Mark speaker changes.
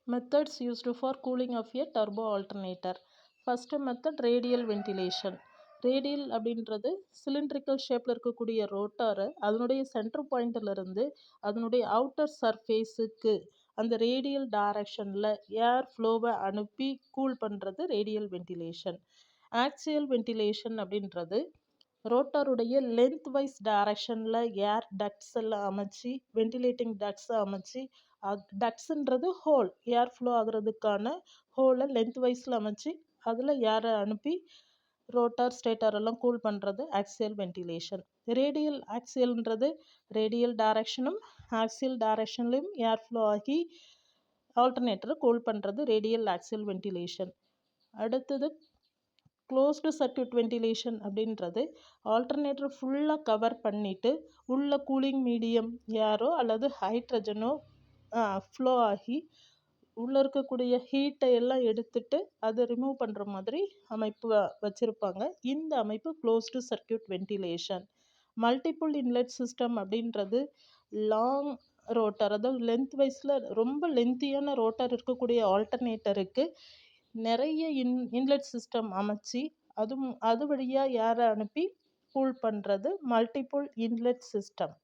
Speaker 1: Methods used for cooling of a turbo alternator. First method radial ventilation. Radial அப்படின்றது cylindrical ஷேப்பில் இருக்கக்கூடிய ரோட்டாரை அதனுடைய centre பாயிண்டில் இருந்து அதனுடைய அவுட்டர் சர்ஃபேஸுக்கு அந்த ரேடியல் டைரக்ஷனில் ஏர் ஃப்ளோவை அனுப்பி கூல் பண்ணுறது ரேடியல் வென்டிலேஷன். ஆக்சியல் வென்டிலேஷன் அப்படின்றது ரோட்டருடைய லென்த் வைஸ் டைரக்ஷனில் ஏர் டக்ட்ஸ் எல்லாம் அமைச்சு வென்டிலேட்டிங் டக்ட்ஸை அமைச்சு டக்ஸுன்றது ஹோல் ஏர் ஃப்ளோ ஆகுறதுக்கான ஹோலை லென்த் வைஸில் அமைச்சு அதில் ஏரை அனுப்பி ரோட்டார் ஸ்டேட்டர் எல்லாம் கூல் பண்ணுறது ஆக்சியல் வென்டிலேஷன். ரேடியல் ஆக்சியல்ன்றது ரேடியல் டைரக்ஷனும் ஆக்சியல் டைரக்ஷன்லையும் ஏர் ஃப்ளோ ஆகி ஆல்டர்னேட்டரை கூல் பண்ணுறது ரேடியல் ஆக்சியல் வென்டிலேஷன். அடுத்தது க்ளோஸ்டு சர்க்யூட் வென்டிலேஷன் அப்படின்றது ஆல்டர்னேட்டர் ஃபுல்லாக கவர் பண்ணிவிட்டு உள்ள கூலிங் மீடியம் ஏரோ அல்லது ஹைட்ரஜனோ ஃப்ளோ ஆகி உள்ளே இருக்கக்கூடிய ஹீட்டை எல்லாம் எடுத்துட்டு அதை ரிமூவ் பண்ணுற மாதிரி அமைப்பு வச்சுருப்பாங்க. இந்த அமைப்பு closed circuit ventilation. Multiple inlet system அப்படின்றது லாங் ரோட்டர், அதாவது லென்த் வைஸில் ரொம்ப லென்த்தியான ரோட்டர் இருக்கக்கூடிய ஆல்டர்னேட்டருக்கு நிறைய இன்லெட் சிஸ்டம் அமைச்சு அது வழியாக ஏரை அனுப்பி கூல் பண்ணுறது மல்டிபிள் இன்லெட் சிஸ்டம்.